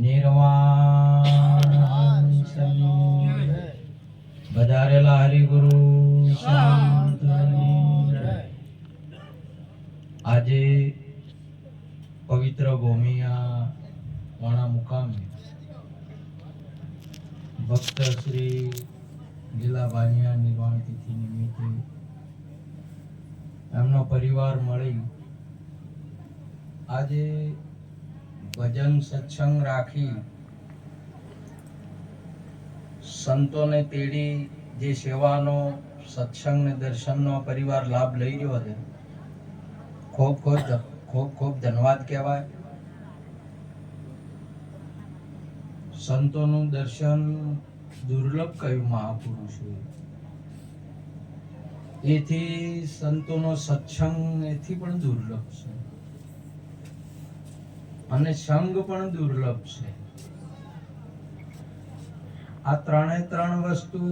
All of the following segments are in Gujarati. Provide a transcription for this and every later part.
નિર્વાણ વધારેલા હરિગુરુ આજે પવિત્ર ભૂમિ આ વાણા મુકામે ભક્ત શ્રી લીલા ભાનિયા નિર્વાણ તિથિ નિમિત્તે એમનો પરિવાર મળી આજે ભજન સત્સંગ રાખી સંતોને તેડી જે સેવાનો સત્સંગ ને દર્શનનો પરિવાર લાભ લઈ રહ્યો છે ખૂબ ધન્યવાદ કહેવાય. સંતોનું દર્શન દુર્લભ કહ્યું મહાપુરુષો, એથી સંતોનો સત્સંગ એથી પણ દુર્લભ છે અને સંગ પણ દુર્લભ છે. આ ત્રણ વસ્તુ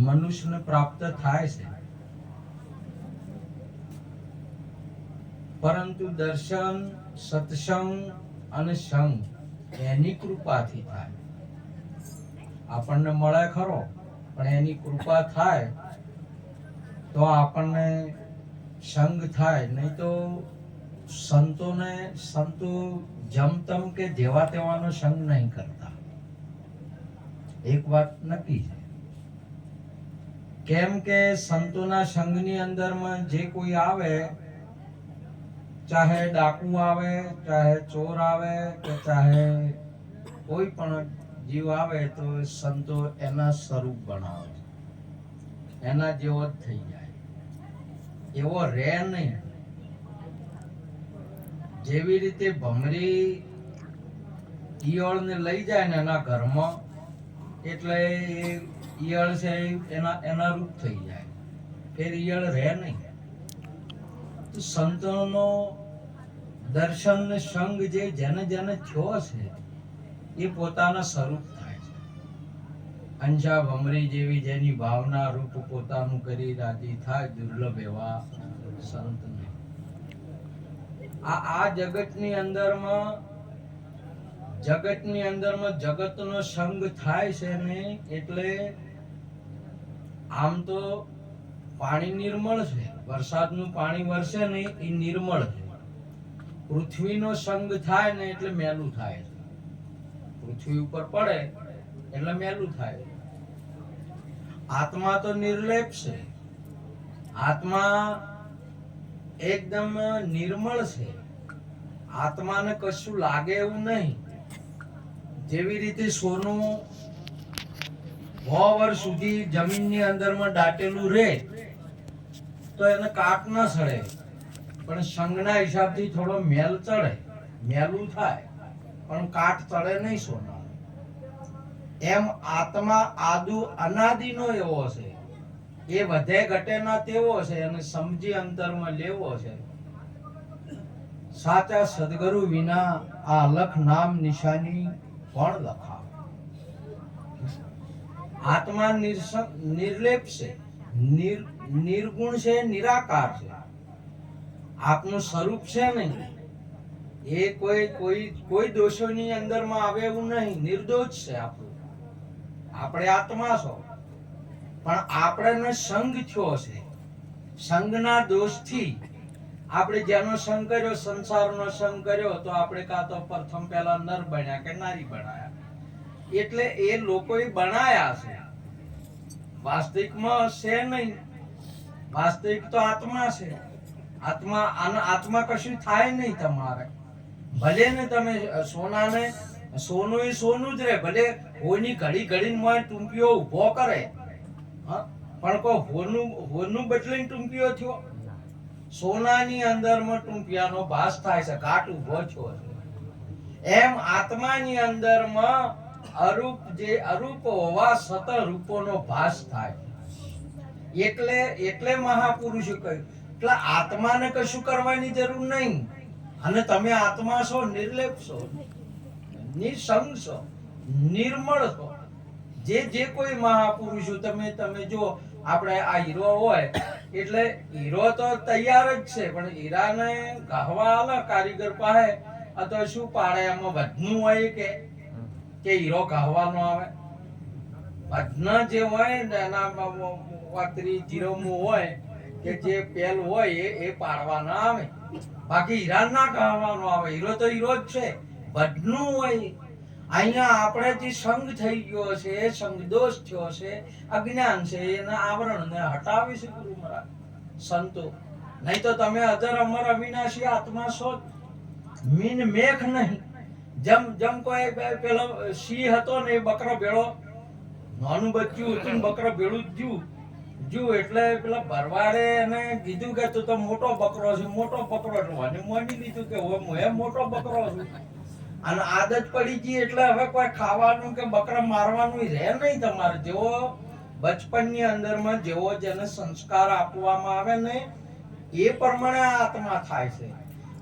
મનુષ્યને પ્રાપ્ત થાય છે, પરંતુ દર્શન, સત્સંગ અને સંગ એની કૃપાથી થાય. આપણને મળે ખરો, પણ એની કૃપા થાય તો આપણને સંગ થાય. નહીં તો સંતો જમતમ કે જેવા તેવાનો સંગ નહીં કરતા. એક વાત નક્કી છે, કેમ કે સંતોના સંગની અંદરમાં જે કોઈ આવે, ચાહે ડાકુ આવે, ચાહે ચોર આવે, કે ચાહે કોઈ પણ જીવ આવે, તો સંતો એના સ્વરૂપ બનાવે, એના જેવો જ થઈ જાય, એવો રહે નહીં. જેવી રીતે ભમરી ઈયળને લઈ જાય ને એના ઘરમાં, એટલે ઈયળ છે એના રૂપ થઈ જાય, ફેર ઈયળ રહે નહીં. તો સંતોનો દર્શન ને સંગ જેને થયો છે એ પોતાના સ્વરૂપ થાય છે. અંશા ભમરી જેવી જેની ભાવના રૂપ પોતાનું કરી રાજી થાય, દુર્લભ એવા સંતને. આ જગતની અંદરમાં જગતનો સંગ થાય છે ને, એટલે આમ તો પાણી નિર્મળ છે, વરસાદનું પાણી વરસે ને એ નિર્મળ છે. પૃથ્વીનો સંગ થાય ને એટલે મેલું થાય છે, પૃથ્વી ઉપર પડે એટલે મેલું થાય. આત્મા તો નિર્લેપ છે, આત્મા એકદમ નિર્મળ છે, આત્માને કશું લાગે એવું નહીં. જેવી રીતે સોનું 100 વર્ષ સુધી જમીનની અંદરમાં દાટેલું રહે તો એને કાટ ન સડે, પણ સંગના હિસાબથી થોડો મેલ ચડે, મેલું થાય, પણ કાટ ચડે નહીં સોના. એમ આત્મા અનાદિનો એવો છે, એ વધે ઘટે ના તેવો છે, અને સમજી અંતરમાં લેવો છે. સાચા સદગુરુ વિના આ અલખ નામ નિશાની કોણ લખા. આત્મા નિર્લેપ છે, નિર્ગુણ છે, નિરાકાર છે. આપનું સ્વરૂપ છે નહીં, એ કોઈ દોષોની અંદરમાં આવે એવું નહીં, નિર્દોષ છે આપણું. આપણે આત્મા છો, પણ આપણને સંગ થયો છે. સંગના દોષથી આપણે જેનો સંગ કર્યો, સંસારનો સંગ કર્યો, તો આપણે કાં તો પ્રથમ પહેલા નર બન્યા કે નારી બનાયા. એટલે એ લોકોએ બનાયા છે, વાસ્તવિકમાં છે નહીં. વાસ્તવિક તો આત્મા છે. આત્મા કશું થાય નહીં તમારે. ભલે ને તમે સોનાને સોનું એ સોનું જ રહે, ભલે હોની ઘડી મોય ટૂંકીઓ ઉભો કરે, પણ કોઈ હોનું બદલીને ટૂંકીઓ થયો. સોનાની અંદરમાં ટૂંપિયાનો ભાસ થાય છે, કાટ ઉભો થયો છે. એમ આત્માની અંદરમાં અરૂપ હોવા સત રૂપોનો ભાસ થાય. એટલે મહાપુરુષે કહ્યું, એટલે આત્માને કશું કરવાની જરૂર નહીં. અને તમે આત્મા છો, નિર્લેપ છો, નિસંગ છો, નિર્મળ છો. જે કોઈ મહાપુરુષો તમે જો, આપણે આ હીરો હોય એટલે હીરો તો તૈયાર જ છે, પણ હીરાને ગાહવા આલે કારીગર પાસે આ તો શું પાડે એમાં વધનું હોય કે હીરો ગાવાનો આવે? વધના જે હોય ને એના વાતરી જીરોમું હોય કે જે પેલ હોય એ પાડવાના આવે, બાકી હીરા ના ગાવાનો આવે. હીરો તો હીરો જ છે, વધનું હોય. અહીંયા આપણે જે સંગ થઈ ગયો છે, સંગ દોષ થયો છે, અજ્ઞાન છે, એના આવરણને હટાવી છે ગુરુ મહારાજ સંતો. નહીં તો તમે અજર અમર અવિનાશી આત્મા છો, મીન મેઘ નહીં. જેમ કોઈ પેલો સિંહ હતો ને એ બકરો ભેળો, નાનું બચ્ચું હતું, બકરો ભેળું જુ એટલે પેલા ભરવાડે એને કીધું કે તું તો મોટો બકરો છે, મોટો બકરો છે. અને માની લીધું કે હું મોટો બકરો છું. અને આદત પડી ગઈ એટલે હવે કોઈ ખાવાનું કે બકરા મારવાનું રહે નહીં તમારે. જેવો બચપનની અંદરમાં જેવો જેને સંસ્કાર આપવામાં આવે ને એ પ્રમાણે આત્મા થાય છે.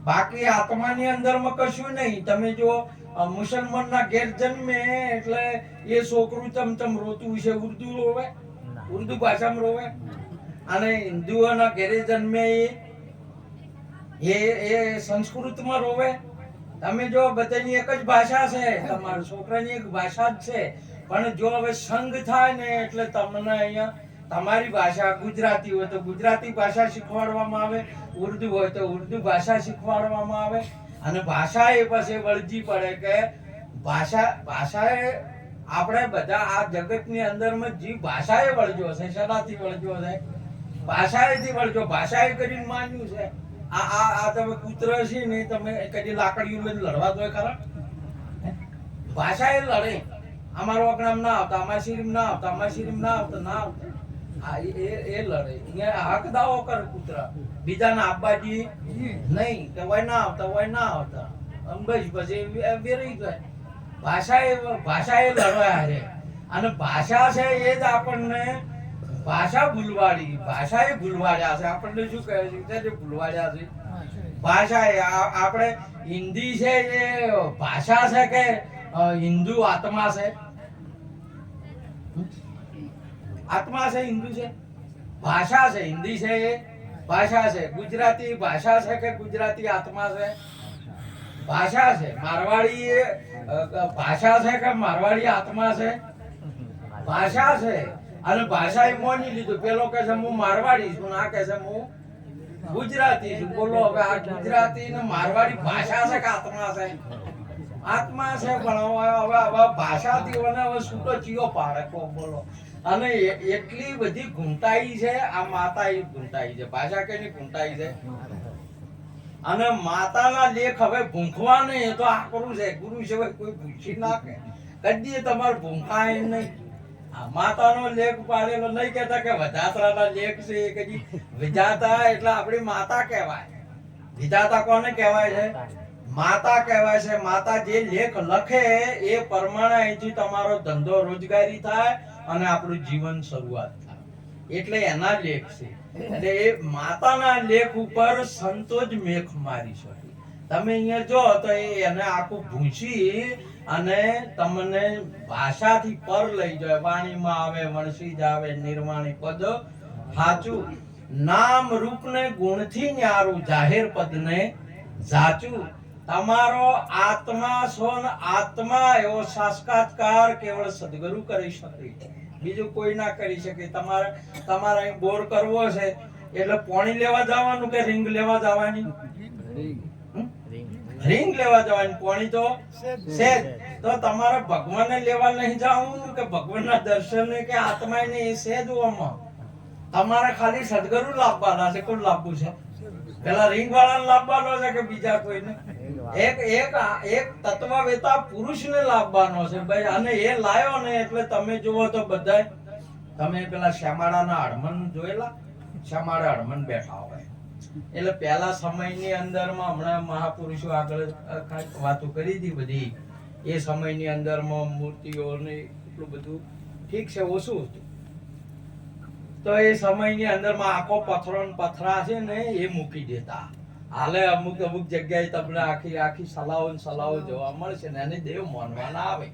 બાકી આત્માની અંદરમાં કશું નહીં. તમે જો મુસલમાનના ઘેર જન્મે એટલે એ છોકરું તમ રોતું છે, ઉર્દુ રોવે, ઉર્દુ ભાષામાં રોવે. અને હિન્દુઓના ઘેરે જન્મે એ સંસ્કૃતમાં રોવે. તમે જો બધાની એક જ ભાષા છે, તમારા છોકરાની એક ભાષા જ છે. પણ જો હવે સંગ થાય ને એટલે તમને અહીંયા તમારી ભાષા ગુજરાતી હોય તો ગુજરાતી ભાષા શીખવાડવામાં આવે, ઉર્દુ હોય તો ઉર્દુ ભાષા શીખવાડવામાં આવે. અને ભાષા એ પછી વળજી પડે કે ભાષાએ આપણે બધા આ જગતની અંદરમાં જે ભાષાએ વળજો છે, શેનાથી વળજો છે? ભાષાએથી વળજો. ભાષાએ કરીને માન્યું છે. આ તમે પુત્ર છે ને, તમે કદી લાકડીઓ લઈને લડવા દો ખરા? ભાષાએ લડે. અમારો અગ્નામ ના આવતા, અમારા શરીમ ના આવતા, અમારા શરીમ ના આવતા, ના આવતા. એ લડે. હક દાવો કરે પુત્ર, બીજાના આબાજી નહીં કે વય ના આવતા, વય ના આવતા. બસ પછી વેરી જાય. ભાષાએ લડવા છે. અને ભાષા છે એ જ આપણને ભાષા ભૂલવાડી, ભાષાએ ભૂલવાડ્યા છે. આપણને શું કહે છે જે ભૂલવાડ્યા છે? ભાષા. આપણે હિન્દી છે એ ભાષા છે કે હિન્દુ આત્મા છે? આત્મા છે, હિન્દુ છે? ભાષા છે. હિન્દી છે એ ભાષા છે. ગુજરાતી ભાષા છે કે ગુજરાતી આત્મા છે? ભાષા છે. મારવાડી ભાષા છે કે મારવાડી આત્મા છે? ભાષા છે. અને ભાષા એ મોની લીધું. પેલો કહે છે હું મારવાડી છું, આ કહે છે હું ગુજરાતી છું. બોલો હવે આ ગુજરાતી ને મારવાડી ભાષા છે કે આત્મા છે? આત્મા છે. પણ હવે ભાષાથી હવે છૂટો ચિયો પાડે કો બોલો. અને એટલી બધી ઘૂંટાઈ છે. આ માતા એ ઘૂંટાઈ છે. ભાષા કેની ઘૂંટાઈ છે? અને માતાના લેખ હવે ભૂંખવા નહીં. એ તો આકરું છે. ગુરુ સિવાય કોઈ ભૂંખી નાખે કદી તમારે ભૂંખાય નહીં. માતાનો લેખ પાડેલો નહીં કહેતા કે વધાતરાના લેખ છે. કદી વિધાતા એટલે આપણી માતા કહેવાય. વિધાતા કોને કહેવાય છે? માતા કહેવાય છે. માતા જે લેખ લખે એ પ્રમાણે અહીંથી તમારો ધંધો રોજગારી થાય અને આપણું જીવન શરૂઆત થાય. એટલે એના લેખ છે. એટલે એ માતાના લેખ ઉપર સંતો જ મેખ મારી શકે. તમે અહીંયા જો તો એને આખું ભૂંસી અને તમને ભાષાથી પર લઈ જાય. વાણીમાં આવે વણસી જ આવે નિર્વાણી પદ સાચું. નામ રૂપને ગુણથી ન્યારું, જાહેર પદને જાચું. તમારો આત્મા છો ને આત્મા એવો સાક્ષાત્કાર કેવળ સદગુરુ કરી શકે, બીજું કોઈ ના કરી શકે. તમારે બોર કરવો છે એટલે પાણી લેવા જવાનું કે રીંગ લેવા જવાની? રીંગ લેવા જવાની. પાણી તો છે. તો તમારે ભગવાનને લેવા નહીં જવું કે ભગવાનના દર્શન કે આત્મા ને એ છે જોવામાં. તમારે ખાલી સદગુરુ લાવવાના છે. કોણ લાવવું છે? પેલા રીંગ વાળાને લાવવાનો છે કે બીજા કોઈને? એક તત્વવેતા પુરુષને લાવવાનો છે ભાઈ. અને એ લાયો ને એટલે તમે જુઓ તો બધા તમે પેલા શ્યામાળાના હડમન જોયેલા? શ્યામાળા હડમન બેઠા હોય એટલે પહેલા સમયની અંદરમાં હમણાં મહાપુરુષો આગળ વાતો કરી હતી બધી. એ સમયની અંદરમાં મૂર્તિઓ ને એટલું બધું ઠીક છે ઓછું હતું. તો એ સમયની અંદરમાં આખો પથરો ને પથરા છે ને એ મૂકી દેતા. હાલે અમુક જગ્યાએ તમને આખી સલાઓ જોવા મળશે ને એને દેવ માનવાના આવે.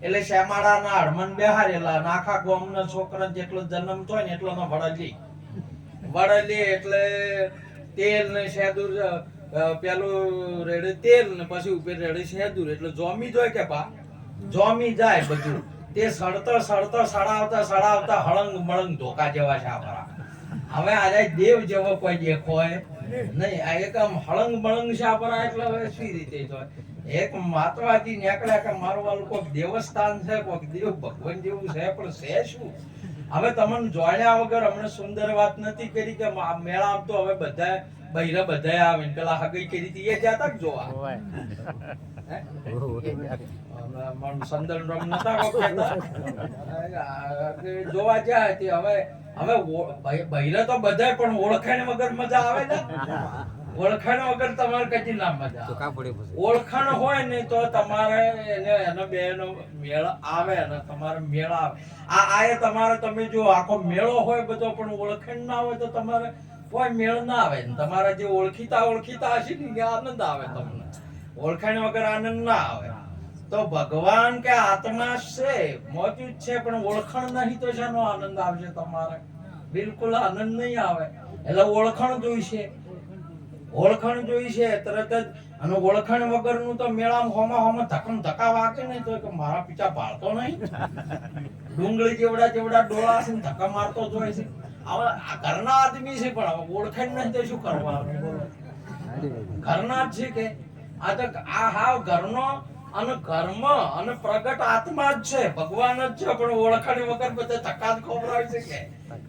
એટલે શ્યામાળાના હડમન બેહારેલા આખા ગામના છોકરા જેટલો જન્મ થાય ને એટલો વળલી એટલે તેલ ને સેદુર પેલું રેડે તેલ ને પછી ઉપર રેડે શેદુર એટલે જોમી જોય કે બા જોમી જાય બધું તે સડતો સડાવતા હળંગ મળંગ ધોકા જેવા છે આપણા હવે આજે દેવ જેવો કોઈ દેખોય નહીં આ એક આમ હળંગ મળંગ છે આપણા એટલે હવે સી રીતે જોય એક માતવાજી નીકળ્યા કે મારું વાળું કોઈક દેવસ્થાન છે કોઈક દેવ ભગવાન જેવું છે પણ છે શું હવે તમને જોડ્યા વગર હમણાં સુંદર વાત નથી કરી કે મેળા તો હવે બધા બૈરા બધા આવે પેલા હગઈ કરી હતી એ જતા જ જોવા સંદન રમ નતા જોવા જાય તે હવે બૈરા તો બધા પણ ઓળખાણ વગર મજા આવે ને ઓળખાણ વગર તમારે કદી ના મજા ઓળખાણ હોય ને તો તમારે એનો બેનો મેળ આવે ને તમારે મેળ આવે આ તમારે તમે જો આખો મેળો હોય બધો પણ ઓળખાણ ના હોય તો તમારે કોઈ મેળ ના આવે ને તમારા જે ઓળખીતા હશે ને આનંદ આવે તમને ઓળખાણ વગર આનંદ ના આવે તો ભગવાન કે આત્મા છે મોજૂદ છે પણ ઓળખાણ નહીં તો શાનો આનંદ આવશે તમારે બિલકુલ આનંદ નહીં આવે એટલે ઓળખાણ જોઈશે તરત જ અને ઓળખાણ વગરનું તો મેળામાં હોમાં ધક્કા વાગે ને તો કે મારા પીછા ભાળતો નહીં ડુંગળી જેવડા ડોળા છે ને ધક્કા મારતો જોઈ છે હવે આ ઘરના આદમી છે પણ હવે ઓળખાણ નહીં તો શું કરવાનું બોલો ઘરના જ છે કે આ તો આ હાવ ઘરનો અને કર્મ અને પ્રગટ આત્મા જ છે ભગવાન જ છે પણ ઓળખાણ વગર બધા ધક્કા જ ખવડાવે છે કે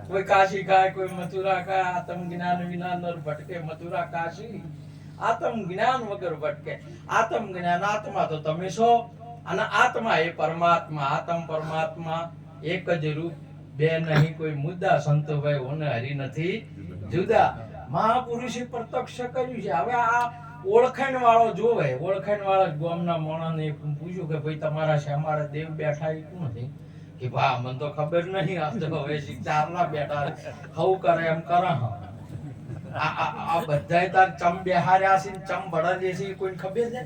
કોઈ કાશી ખાય કોઈ મથુરા ખાય આત્મ જ્ઞાન વિના નર ભટકે મથુરા કાશી આત્મ જ્ઞાન વગર ભટકે આત્મ જ્ઞાન આત્મા તો તમે છો અને આત્મા એ પરમાત્મા આત્મ પરમાત્મા એક જ રૂપ બે નહીં કોઈ મુદ્દા સંતો ભાઈ ઓને હરી નથી જુદા મહાપુરુષે પ્રત્યક્ષ કર્યું છે હવે આ ઓળખાણ વાળો જોવે ઓળખાણ વાળા ગામના માણસને પૂછ્યું કે ભાઈ તમારા શ્યામાળા દેવ બેઠા એ કોણ છે કે ભા મને તો ખબર નહીં આ તો હવે ચારના બેઠા હવ કરે એમ કરે આ બધાય તાર ચમ બેહાર્યા છે ચમ ભડા છે કોઈ ખબર છે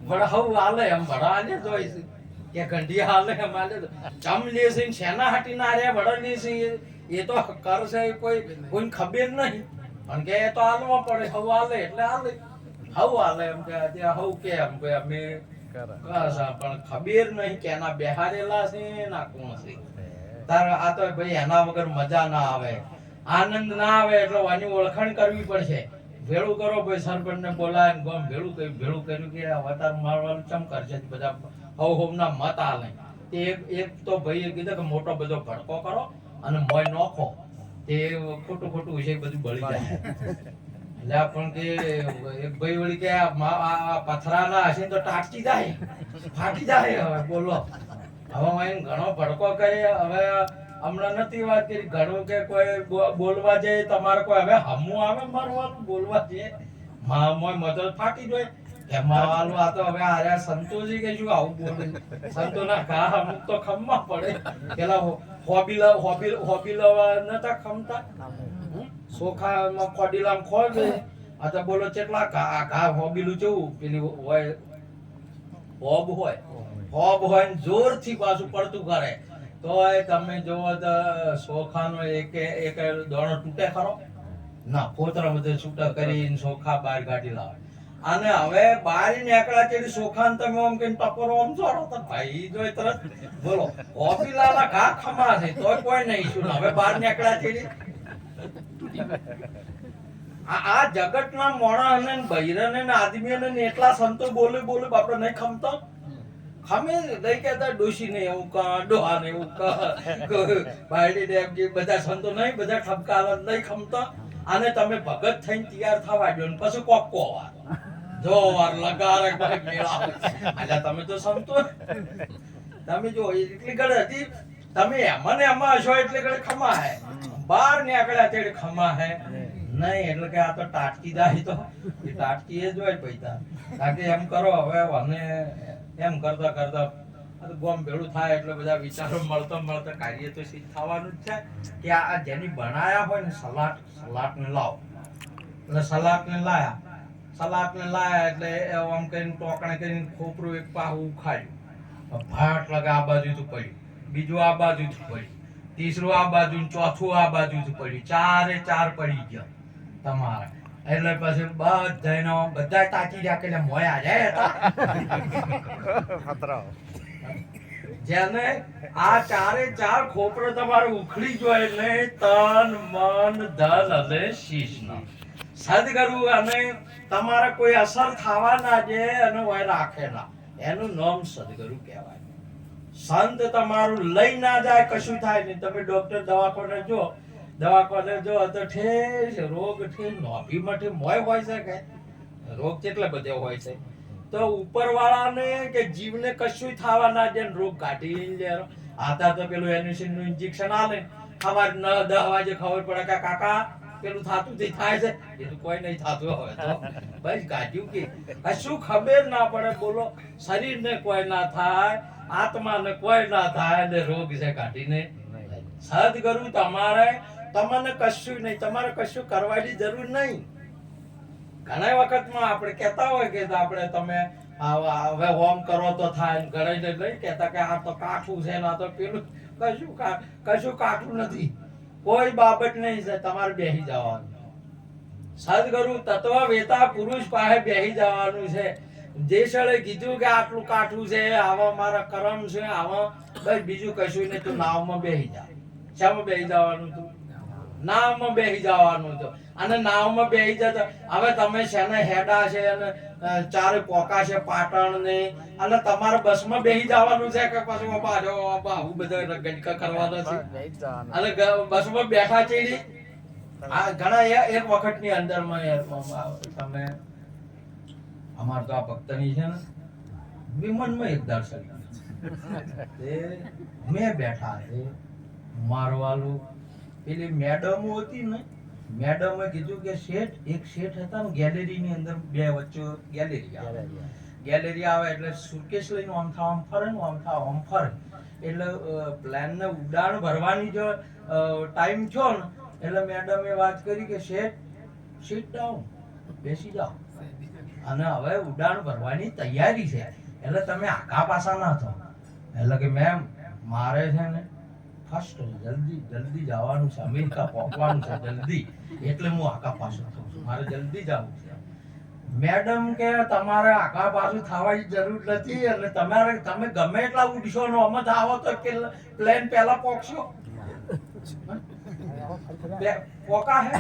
ભડા હવ હાલે એમ ભડા આલે જોઈ છે કે ઘંટી હાલે એમ હાલે ચમ લે છે શેના હાટી ના રે ભડા લે છે એ તો કરશે કોઈ ખબર નહીં કારણ કે એ તો હાલવા પડે હવ હાલે એટલે હાલે હવ હાલે એમ કે હવ કે એમ કે અમે પણ ખબર નહીં કે એના બેહારેલા છે ના કોણ છે તાર આ તો ભાઈ એના વગર મજા ના આવે આનંદ ના આવે એટલે આની ઓળખાણ કરવી પડશે ભેળું કરો ભાઈ સરપંચ ને બોલાય ગમ ભેળું કર્યું કે અવતાર મારવાનું ચમ કરશે બધા હવ ના મત આલે તે એક તો ભાઈ કીધું કે મોટો બધો ભડકો કરો અને મોય નોખો તે ખોટું છે બધું બળી જાય એટલે પણ કે એક ભાઈ વળી કે આ પથરાના હશે તો ટાટકી જાય ફાટી જાય હવે બોલો હવે ઘણો ભડકો કરે હવે હમણાં નથી વાત કરી ઘણું કે કોઈ બોલવા જાય તમારે કોઈ હવે હમું આવે મારવાનું બોલવા જઈએ મોય મદદ ફાટી જાય કે મારવાનું આ તો હવે આર્યા સંતોષી કે શું આવું બોલે સંતો ના ઘા અમુક તો ખમવા પડે પેલા હોબી લવા નતા ખમતા સોખામાં ખોડીલામ ખોડે આ તો બોલો કેટલા ઘા હોબીલું જેવું પેલી હોય હોબ હોય ને જોરથી પાછું પડતું કરે તોય તમે જોવો તો સોખાનો એક દોણો તૂટે ખરો ના પોતરા બધે છૂટા કરીને સોખા બહાર કાઢી લાવે અને હવે બહાર નીકળ્યા છે સોખાન તમે આમ કઈ ટપરો આમ જોડો તો ભાઈ જોઈ તરત બોલો હોબીલાના ઘા ખમા છે તોય કોઈ નહીં શું હવે બહાર નીકળ્યા છે આ જગતના મોણા ને બૈરાને ને આદમીઓને ને એટલા સંતો બોલે બાપડે નહીં ખમતો ખમે નહીં કહેતા ડોશી ને એવું કા ડોહા ને એવું કા બાયડી ને એમ કે બધા સંતો નહીં બધા ઠપકા નહીં ખમતા અને તમે ભગત થઈને તૈયાર થવા દો ને પછી કોકો વાર જો વાર લગારે ભાઈ મેળા એટલે તમે તો સંતો તમે જો એટલી ઘડે હતી તમે એમાં હશો એટલે ઘડે ખમા હે બહાર નીકળ્યા તે ખમા હે નહીં એટલે કે આ તો ટાટકી જાય તો એ ટાટકી એ જોય પૈસા કારણ એમ કરો હવે અને એમ કરતા ગોમ ભેળું થાય એટલે બધા વિચારો મળતા કાર્ય તો સિદ્ધ થવાનું જ છે કે આ જેની બનાયા હોય ને સલાડ ને લાવો એટલે સલાડ ને લાયા એટલે આમ કરીને ટોકણે કરીને ખોપરું એક પાહું ઉખાડ્યું ભાટ લગે આ બાજુથી પડ્યું બીજું આ બાજુથી પડ્યું ત્રીસરું આ બાજુ ચોથું આ બાજુથી પડ્યું ચારે ચાર પડી ગયા તમારે એટલે પછી બધા તાકી રહ્યા કે મોય આયા હતા જેને આ ચારે ચાર ખોપરો તમારે ઉખડી જોઈએ ને તન મન ધન અને શીશનો સદગુરુ અને તમારે કોઈ અસર થવા ના દે અને હોય રાખે ના એનું નામ સદગુરુ કહેવાય. સંત તમારું લઈ ના જાય કશું થાય નહીં. તમે ડોક્ટર દવાખાને જો તો ઠેર રોગ ઠેર નોભી માટે મોય હોય છે કે રોગ કેટલા બધા હોય છે. તો ઉપરવાળાને કે જીવને કશું થવા ના દે રોગ કાઢી લે. આતા તો પેલું એન્યુસિન નું ઇન્જેક્શન આલે સવાર 9-10 વાગે ખબર પડે કે કાકા પેલું થાતું થી થાય છે. એ તો કોઈ નહીં થાતું હોય તો બસ કાઢ્યું કે કશું ખબર ના પડે. બોલો શરીરને કોઈ ના થાય, આત્માને કોઈ ના થાય ને રોગ છે કાઢીને. સદગુરુ તમારે તમને કશું નહીં, તમારે કશું કરવાની જરૂર નહીં. ઘણા વખતમાં આપણે કહેતા હોય કે આપણે તમે હવે હોમ કરો તો થાય, ઘરે નહીં કહેતા કે આ તો કાઠું છે ના તો પેલું કશું કાઠું નથી. કોઈ બાબત નહીં છે, તમારે બેસી જવાનું. સદગુરુ તત્વ વેતા પુરુષ પાસે બેસી જવાનું છે. જે સળે કીધું કે આટલું કાઠું છે, આવા મારા કર્મ છે, આવા બસ બીજું કશું નહીં. તું નાવમાં બેસી જા. શામાં બેસી જવાનું? તું નાવમાં બેસી જવાનું હતું. અને નાવમાં બેસી જતા હવે તમે શેને હેડા છે અને ચારે પોકા છે પાટણ ને અને તમારે બસમાં બેસી જવાનું છે કે પછી આવું બધા ગણકા કરવાનો છે અને બસમાં બેઠા ચડી આ ઘણા એક વખતની અંદરમાં તમે અમાર તો આ ભક્તની છે ને વિમાનમાં એક દર્શન મેં બેઠા છે મારવાલું પેલી મેડમો હતી ને મેડમે કીધું કે એક શેઠ હતા ને ગેલેરી ની અંદર બે વચ્ચે ગેલેરી આવે એટલે સુટકેસ લઈને આમ ફરે ને આમ ફરે એટલે પ્લેન ને ઉડાણ ભરવાની જો ટાઈમ થયો ને એટલે મેડમે વાત કરી કે શેઠ સીટ ડાઉન બેસી જાઓ અને હવે ઉડાણ ભરવાની તૈયારી છે એટલે તમે આખા પાછા ના થો. એટલે કે મેમ મારે છે ને ફર્સ્ટ જલ્દી જવાનું છે, અમેરિકા પહોંચવાનું છે જલ્દી, એટલે હું આખા પાછું થઉં છું, મારે જલ્દી જવું છે. મેડમ કે તમારે આખા પાછું થવાની જરૂર નથી અને તમે ગમે એટલા ઉડશો નો અમે આવો તો પ્લેન પહેલા પહોંચશો. પોકા હે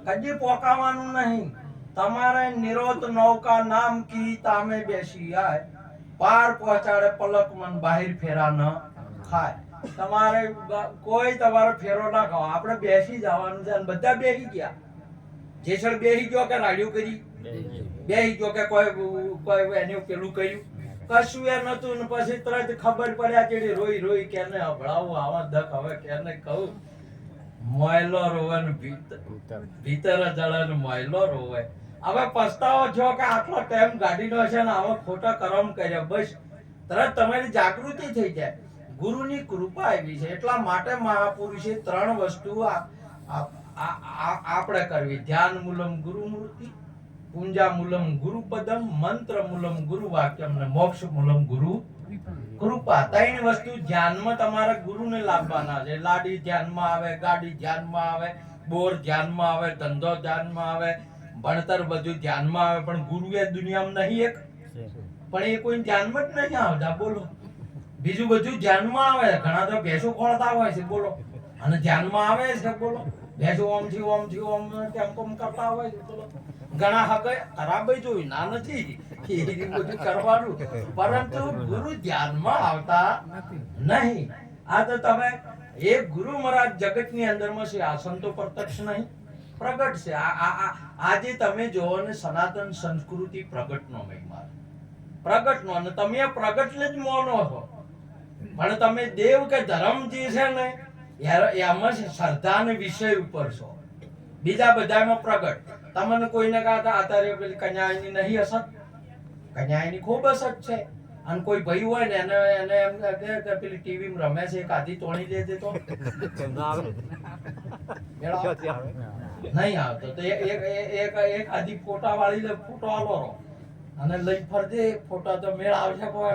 કદી પોકાવાનું નહીં. તમારે નિરોત નૌકા નામ કી તામે બેસી આય, પાર પહોંચાડે પલક મન બહાર ફેરા ન ખાય. તમારે કોઈ તમારો ફેરો ના ખાવ, આપણે બેસી જવાનું છે. બધા બેસી ગયા. જેસર બેસી ગયો કે રાડ્યું કરી બેસી ગયો કે કોઈ એનું પેલું કર્યું કશું એ નતું ને પછી તરત ખબર પડ્યા કે રોઈ કેને હભળાવું આવા દખ હવે કેને કહું. મોયલો રોવે ને ભીતર જળે ને મોયલો રોવે. હવે પસ્તાવો છો કે આટલો ટાઈમ ગાડીનો છે ને આવા ખોટા કર્મ કર્યા. બસ તરત તમારી જાગૃતિ થઈ જાય. ગુરુની કૃપા એવી છે એટલા માટે મહાપુરુષે 3 વસ્તુ આપણે કરવી. ધ્યાન મૂલમ ગુરુ મૂર્તિ, પૂંજા મૂલમ ગુરુ પદમ, મંત્ર મૂલમ ગુરુ વાક્યમ ને મોક્ષ મૂલમ ગુરુ કૃપા. 3 વસ્તુ ધ્યાનમાં તમારે ગુરુને લાવવાના છે. લાડી ધ્યાનમાં આવે, ગાડી ધ્યાનમાં આવે, બોર ધ્યાનમાં આવે, ધંધો ધ્યાનમાં આવે, ભણતર બધું ધ્યાનમાં આવે, પણ ગુરુ એ દુનિયામાં નહીં એક પણ એ કોઈ ધ્યાનમાં જ નહીં આવતા. બોલો બીજું બધું ધ્યાનમાં આવે. ઘણા તો ભેંસો ખોળતા હોય છે બોલો અને ધ્યાનમાં આવે છે બોલો. ભેંસો ઓમ કેમ કરતા હોય છે બોલો. ઘણા હગે ખરાબ જોયું ના નથી બધું કરવાનું, પરંતુ ગુરુ ધ્યાનમાં આવતા નહીં. આ તો તમે એક ગુરુ મહારાજ જગતની અંદરમાં છે. આ સંતો પ્રત્યક્ષ નહીં પ્રગટ છે. આજે તમે જોવો ને સનાતન સંસ્કૃતિ પ્રગટનો મહિમા, પ્રગટનો, અને તમે પ્રગટને જ માનો છો. પણ તમે દેવ કે ધર્મ જે છે ને એમાં શ્રદ્ધા ને વિષય ઉપર છો. બીજા બધામાં પ્રગટ. તમને કોઈને કહેતા અત્યારે પેલી કન્યાની નહીં અસત, કન્યાની ખૂબ અસત છે. અને કોઈ ભાઈ હોય ને એને એમ કે પેલી ટીવી માં રમે છે કાધી તોડી લેજે તો નહીં આવતો. તો એક આધી ફોટા વાળી લે, ફોટો આલો રો અને લઈ ફરજે ફોટા તો મેળ આવશે. કોઈ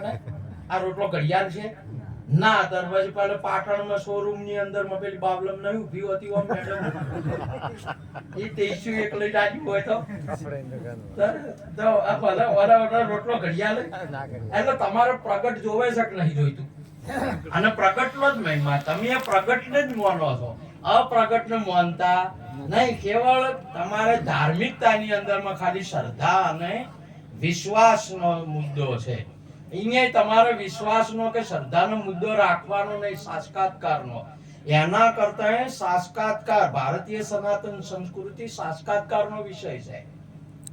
આ રોટલો ઘડિયાળ છે ના દરવાજે પેલે પાટણમાં શોરૂમ ની અંદર માં પેલી બાબલમ નહીં ઊભી હતી ઓમ મેડમ ઈ ટેસ્યુ એક લઈ લાગ્યું હોય તો આ ભલા વડા રોટલો ઘડિયાળ એટલે તમારે પ્રગટ જોવે છે કે નહીં જોઈતું અને પ્રગટનો જ મહિમા તમે એ પ્રગટને જ માનો છો અપ્રગટને માનતા નહીં કેવળ તમારે ધાર્મિકતાની અંદરમાં ખાલી શ્રદ્ધા અને વિશ્વાસનો મુદ્દો છે અહીંયા તમારે વિશ્વાસનો કે શ્રદ્ધાનો મુદ્દો રાખવાનો નહીં સાક્ષાત્કારનો એના કરતા સાક્ષાત્કાર ભારતીય સનાતન સંસ્કૃતિ સાક્ષાત્કારનો વિષય છે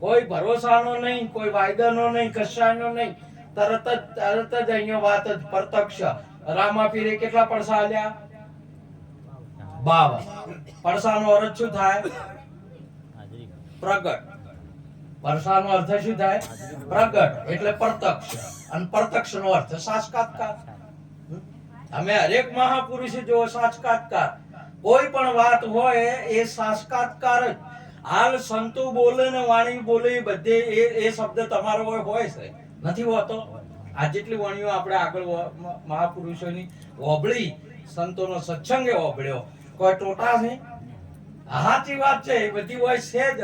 કોઈ ભરોસાનો નહીં કોઈ વાયદાનો નહીં કશાનો નહીં તરત જ અહીંયા વાત જ પ્રત્યક્ષ રામાપીરે કેટલા પડસા આલ્યા 52 પડસાનો અર્થ શું થાય પ્રગટ પડસાનો અર્થ શું થાય પ્રગટ એટલે પ્રત્યક્ષ અને પ્રત્યક્ષનો અર્થ સાક્ષાત્કાર અમે હરેક મહાપુરુષે જો સાક્ષાત્કાર કોઈ પણ વાત હોય એ સાક્ષાત્કાર જ હાલ સંતો બોલે ને વાણી બોલે બધે એ શબ્દ તમારો હોય છે નથી હોતો આ જેટલી વાણીઓ આપણે આગળ મહાપુરુષોની ઓબળી સંતોનો સત્સંગે ઓબળ્યો કોઈ ટોટા છે સાચી વાત છે એ બધી હોય છે જ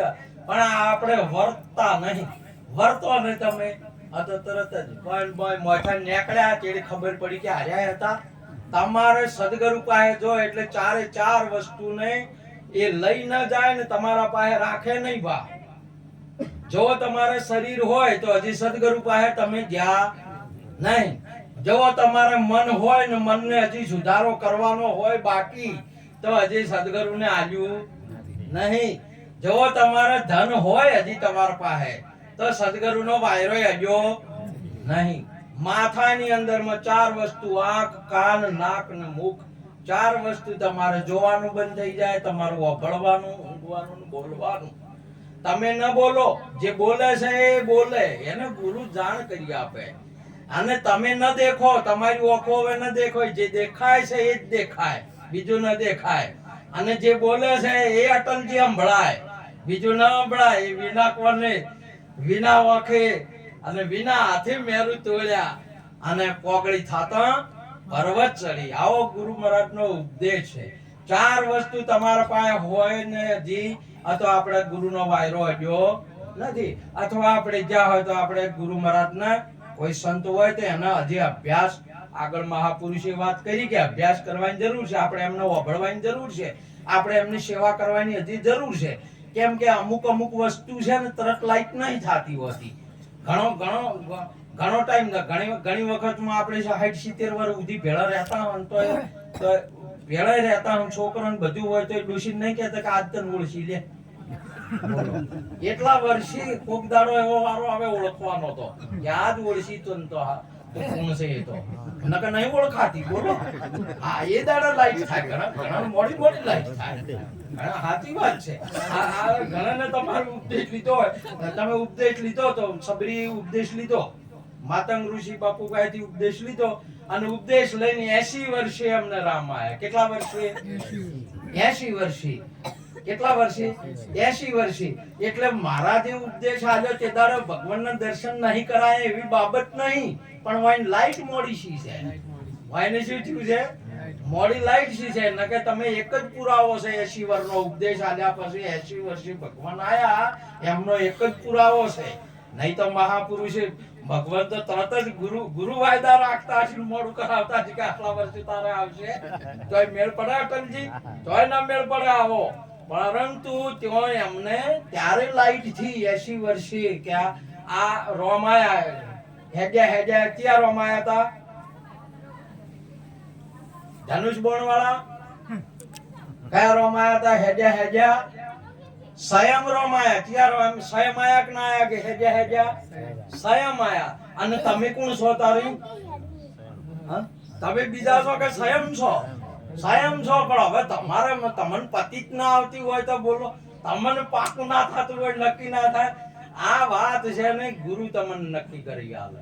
પણ આપણે વર્તતા નહીં વર્તો ને તમે આ તો તરત જ મોઠા નીકળ્યા તેડી ખબર પડી કે હાર્યા હતા તમારે સદગુરુ પાસે જો એટલે ચારે ચાર વસ્તુને એ લઈ ન જાય ને તમારા પાસે રાખે નહીં બા જો તમારે શરીર હોય તો હજી સદગુરુ પાસે તમે ગયા નહીં જો તમારે મન હોય ને મનને હજી સુધારો કરવાનો હોય બાકી તો હજી સદગુરુને આલ્યું નહીં જો તમારે ધન હોય હજી તમારા પાસે તો સદગુરુનો વાયરો આલ્યો નહીં માથાની અંદરમાં ચાર વસ્તુ આંખ કાન નાક ને મુખ ચાર વસ્તુ તમારે જોવાનું બંધ થઈ જાય તમારું સાંભળવાનું ઊંઘવાનું બોલવાનું તમે ન બોલો જે બોલે છે એ બોલે એને ગુરુ જાણ કરી આપે અને તમે ન દેખો તમારી ઓખો હવે ન દેખો જે દેખાય છે એ જ દેખાય બીજું ન દેખાય અને જે બોલે છે એ અટલજી સંભળાય બીજું ન સંભળાય એ વિના કોને વિના ઓખે અને વિના હાથે મેરું તોડ્યા અને પોગળી થાતા પર્વત ચડી આવો ગુરુ મહારાજનો ઉપદેશ છે ચાર વસ્તુ તમારા પાસે હોય ને હજી અથવા આપણે ગુરુનો વાયરો અડ્યો નથી અથવા આપણે જ્યાં હોય તો આપણે ગુરુ મહારાજના કોઈ સંત હોય તો એના હજી અભ્યાસ આગળ મહાપુરુષે વાત કરી કે અભ્યાસ કરવાની જરૂર છે આપણે એમને સાંભળવાની જરૂર છે આપણે એમની સેવા કરવાની હજી જરૂર છે કેમ કે અમુક વસ્તુ છે ને તરત લાઈટ નહીં થતી હોતી ઘણો ટાઈમ ઘણી વખતમાં આપણે 60-70 વર્ષ સુધી ભેળા રહેતા હોય તો ભેળા રહેતા હોય છોકરાને બધું હોય તો ડોશી નહીં કહેતા કે આજ તને ઓળખી લે એટલા વર્ષી કોક દાડો એવો વારો આવે ઓળખવાનો તો યાદ ઓળખી તો કોણ છે એ તો નકર નહીં ઓળખાતી બોલો હા એ દાડા લાઈટ થાય ઘણા મોડી લાઈટ થાય સાચી વાત છે આ ઘણાને તમારો ઉપદેશ લીધો હોય તમે ઉપદેશ લીધો તો સબરી ઉપદેશ લીધો માતંગ ઋષિ બાપુ પાસેથી ઉપદેશ લીધો અને ઉપદેશ લઈને 80 વર્ષે અમને રામ આયા કેટલા વર્ષે 80 વર્ષે કેટલા વર્ષે 80 વર્ષે એટલે મારા જે ઉપદેશ આલ્યો તે દાડે ભગવાનના દર્શન નહીં કરાય એવી બાબત નહીં પણ વાઈન લાઈટ મોડી સી છે વાઈને શું થયું છે મોડી લાઈટ સી છે નકે તમે એક જ પુરાવો છે 80 વર્ષનો ઉપદેશ આલ્યા પછી 80 વર્ષે ભગવાન આયા એમનો એક જ પુરાવો છે નહીં તો મહાપુરુષે ભગવાન તો તરત જ ગુરુ વાયદા રાખતા છે મોડું કરાવતા છે કે આટલા વર્ષે તારે આવશે તોય મેળ પડે અટલજી તોય ના મેળ પડે આવો પરંતુ ત્યાં એમને ત્યારે લાઈટ થી 80 વર્ષે કે આ રોમાયા હેજા ક્યાં રોમાયા હતા ધનુષ બોણ વાળા કયા રોમાયા હતા હેજા સ્વયં રોમાયા ક્યાં સ્વયં આયા કે ના આયા કે હેજા સ્વયં આયા અને તમે કોણ છો તારી તમે બીજા છો કે સ્વયં છો સ્વયં છો પણ હવે તમારે તમને પતિત ના આવતી હોય તો બોલો તમને પાકું ના થતું હોય નક્કી ના થાય આ વાત છે ને ગુરુ તમને નક્કી કરી આલે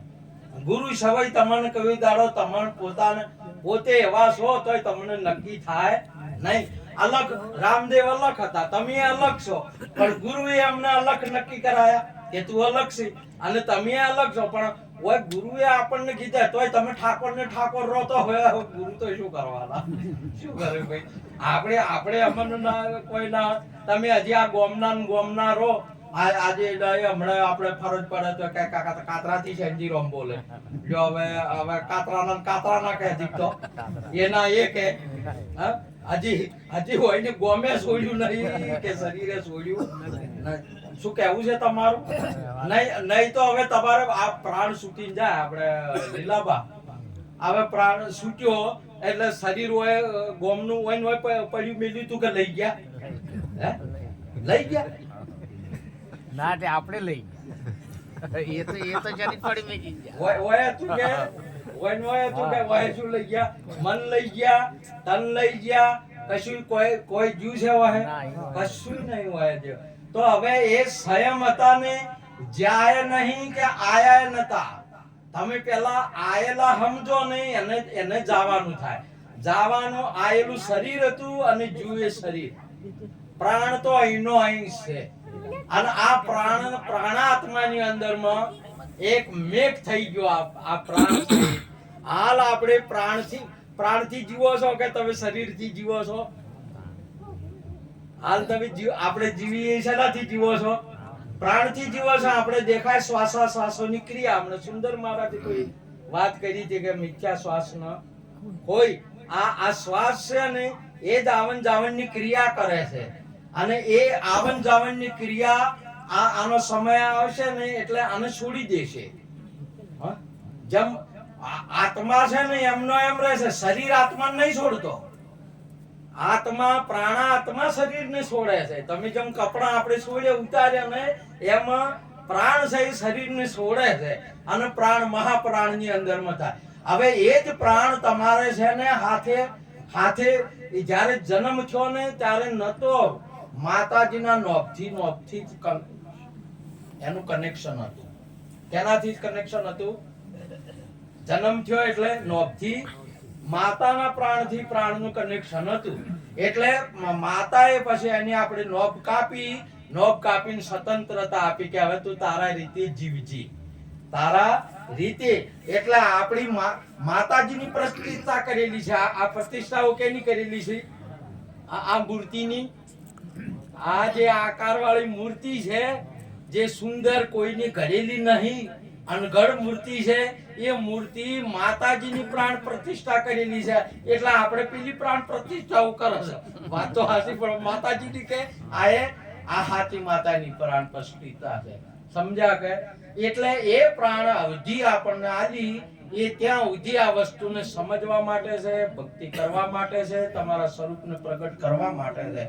ગુરુ સવાય તમને કઈ દાડો તમને પોતે એવા છો તોય તમને નક્કી થાય નહીં અલગ રામદેવ અલગ હતા તમે અલગ છો પણ ગુરુએ અમને અલગ નક્કી કરાયા કે તું અલગ છે અને તમે અલગ છો, પણ ઓય ગુરુએ આપણને કીધા તોય તમે ઠાકોરને ઠાકોર રહો તો હવે ગુરુ તો શું કરવાના? શું કરે ભાઈ? આપણે અમને ના કોઈ ના, તમે હજી આ ગોમના રહો. આજે હમણાં આપણે ફરજ પડે તો કે કાતરાથી સેન્જી રોમ બોલે. જો હવે કાતરાના કહે દીકતો એના એ કે હજી હોય ને ગોમે છોડ્યું નહીં કે શરીરે છોડ્યું. શું કેવું છે તમારું? નહીં તો હવે તમારે આ પ્રાણ છૂટી જાય. આપણે લીલાબા હવે પ્રાણ છૂટ્યો એટલે શરીર હોય ગોમનું હોય પડ્યું મેલ્યું તું કે લઈ ગયા? હે લઈ ગયા ના તે આપણે લઈ એ તો જરી પડી મેકી ગયા ઓય તું કે ઓય શું લઈ ગયા? મન લઈ ગયા, તન લઈ ગયા, કશું કોઈ જીવ છે ઓય? કશું નહીં હોય છે. તો હવે એ સ્વયં હતા ને જાય નહીં કે આયા નતા. તમે પેલા આયેલા સમજો નહીં, એને જવાનું થાય. જવાનું આયેલું શરીર હતું અને જીવે શરીર. પ્રાણ તો અહીંનો અહીં છે. અને આ પ્રાણાત્માની અંદરમાં એક મેઘ થઈ ગયો. આ પ્રાણ છે. હાલ આપણે પ્રાણથી જીવો છો કે તમે શરીરથી જીવો છો? હાલ તમે આપણે જીવીએ શેનાથી જીવો છો? પ્રાણથી જીવો છો. આપણે દેખાય શ્વાસોની ક્રિયા. હમણાં સુંદર મહારાજે કોઈ વાત કરી હતી કે મિથ્યા શ્વાસ ન હોય. આ શ્વાસ છે ને એ જ આવન જાવનની ક્રિયા કરે છે. અને એ આવન જાવનની ક્રિયા આનો સમય આવશે ને એટલે આને છોડી દેશે. જેમ આત્મા છે ને એમનો એમ રહેશે, શરીર આત્મા નહીં છોડતો. આત્મા પ્રાણાત્મા શરીરને છોડે છે. તમે જેમ કપડા આપણે છોડે ઉતાર્યા ને એમાં પ્રાણ છે એ શરીરને છોડે છે. અને પ્રાણ મહાપ્રાણની અંદરમાં થાય. હવે એ જ પ્રાણ તમારે છે ને હાથે જ્યારે જન્મ થયો ને ત્યારે નતો માતાજીના નોભથી જ એનું કનેક્શન હતું. તેનાથી જ કનેક્શન હતું. જન્મ થયો એટલે નોભથી માતાના પ્રાણથી પ્રાણનું કનેક્શન હતું. એટલે માતાએ પછી એની આપણે નોભ કાપીને સ્વતંત્રતા આપી કે હવે તું તારા રીતે જીવજી, તારા રીતે. એટલે આપણી માતાજીની પ્રતિષ્ઠા કરેલી છે. આ પ્રતિષ્ઠાઓ કેની કરેલી છે? આ મૂર્તિની. આ જે આકારવાળી મૂર્તિ છે, જે સુંદર કોઈની ઘડેલી નહીં અનગઢ મૂર્તિ છે, એ મૂર્તિ માતાજીની પ્રાણ પ્રતિષ્ઠા કરેલી છે. એટલે આપણે પેલી પ્રાણ પ્રતિષ્ઠાઓ કરે છે. વાત તો હાચી, પણ માતાજીની કે આ હાચી માતાની પ્રાણ પ્રતિષ્ઠા છે. સમજ્યા કે? એટલે એ પ્રાણ અવધિ આપણને આલી એ ત્યાં સુધી આ વસ્તુને સમજવા માટે છે, ભક્તિ કરવા માટે છે, તમારા સ્વરૂપને પ્રગટ કરવા માટે છે.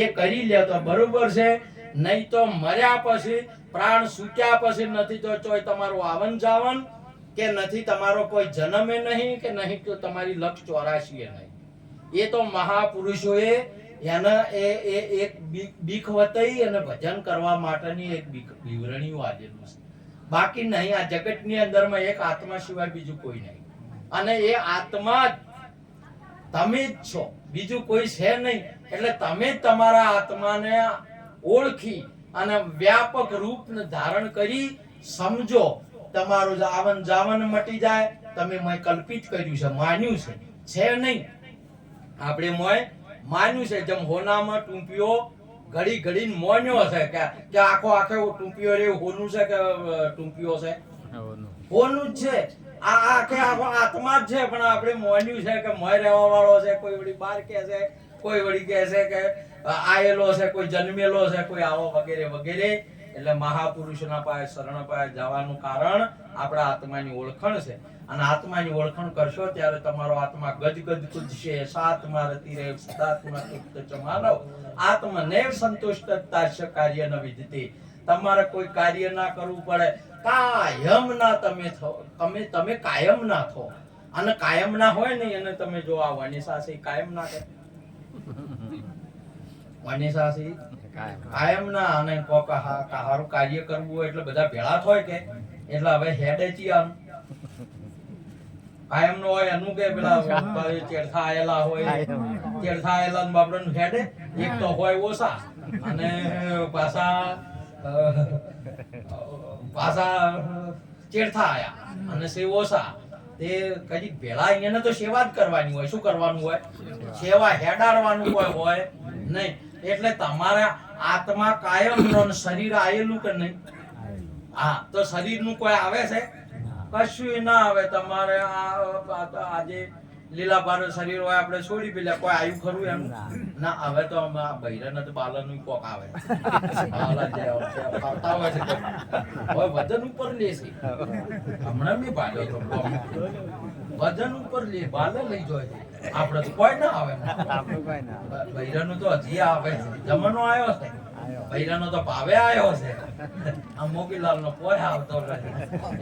એ કરી લે તો બરોબર છે. નહીં તો મર્યા પછી, પ્રાણ છૂટ્યા પછી નથી તો ચોય તમારું આવન જાવન કે નથી તમારો કોઈ જન્મે નહીં કે નહીં તો તમારી લક્ષ 84 નહીં. એ તો મહાપુરુષોએ એને એક બીક વતાઈ અને ભજન કરવા માટેની એક વિવરણીઓ આપેલું છે. બાકી નહીં. આ જગતની અંદરમાં એક આત્મા સિવાય બીજું કોઈ નહીં. અને એ આત્મા તમે જ છો, બીજું કોઈ છે નહીં. એટલે તમે જ તમારા આત્માને ઓળખી અને વ્યાપક રૂપ ધારણ કરી સમજો. તમારું આવન જાવન મટી જાય. તમે મેં કલ્પિત કર્યું છે, માન્યું છે નહીં. આપણે માન્યું છે. જેમ હોનામાં ટૂંપીઓ ઘડી મોન્યો છે કે આખો ટૂંપીઓ રે હોનું છે કે ટૂંપીઓ છે? હોનું જ છે. આ આખો આત્મા જ છે. પણ આપણે મોન્યું છે કે મોય રહેવા વાળો છે. કોઈ વળી બાર કે છે, કોઈ વળી કહે છે કે આયેલો છે, કોઈ જન્મેલો છે, કોઈ આવો વગેરે વગેરે. એટલે મહાપુરુષના પાસે શરણ પાસે જવાનું કારણ આપણા આત્માની ઓળખાણ છે. અને આત્માની ઓળખાણ કરશો ત્યારે તમારો આત્મા ગદગદ કૂદશે. સાતમા રતિ રે સદાત્મા તૃપ્ત માનવ આત્મનેવ સંતુષ્ટતાસ્ય કાર્ય ન વિદતે. તમારે કોઈ કાર્ય ના કરવું પડે. કાયમ ના તમે કાયમ ના થો. અને કાયમ ના હોય ને એને તમે જો આ વનિસાસી કાયમ ના કરે. વનિસાસી કાયમ ના. અને કોક હારું કાર્ય કરવું હોય એટલે બધા ભેળા થાય કે એટલે હવે હેડે ચિયાન કાયમ નો હોય એનું કે પેલા ચેડથા આયેલા હોય, ચેડથા આયેલા બાપડાનું હેડે. એક તો હોય ઓછા અને પાછા પાછા ચેડથા આયા અને સેવ ઓછા તે કદી ભેળા અહીંયા તો સેવા જ કરવાની હોય. શું કરવાનું હોય? સેવા હેડાડવાનું હોય નહીં. એટલે તમારા આત્મા કાયમ નો ને શરીર આયેલું કે નહીં? હા, તો શરીરનું કોઈ આવે છે? કશું ના આવે. તમારે આજે લીલા ભારે શરીર હોય આપણે છોડી પેલા કોઈ આયુ ખરું એમ ના આવે. તો બૈરા તો બાલાનું કોક આવે. બાલા જે આવતા હોય છે હવે વજન ઉપર લે છે. હમણાં બી ભાલ્યો તો વજન ઉપર લે બાલા લઈ જાય. આપણે તો કોઈ ના આવે. બૈરાનું તો હજી આવે. જમણો આવ્યો છે. બૈરાનો તો ભાવે આવ્યો છે. આ મોગીલાલ નો કોઈ આવતો નથી.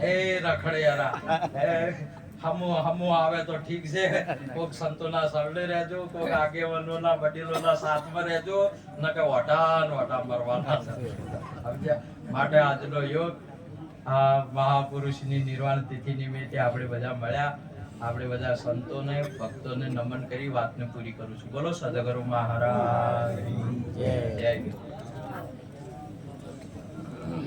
એ રખડે યારા હમુ આવે તો ઠીક છે. કોક સંતોના સરડે રહેજો, કોક આગેવાનોના વડીલોના સાથમાં રહેજો, નકે ઓઢા મરવાના છે. માટે આજનો યોગ આ મહાપુરુષની નિર્વાણ તિથિ નિમિત્તે આપણે બધા મળ્યા. આપણે બધા સંતોને ભક્તોને નમન કરી વાતને પૂરી કરું છું. બોલો સદગુરુ મહારાજ જય.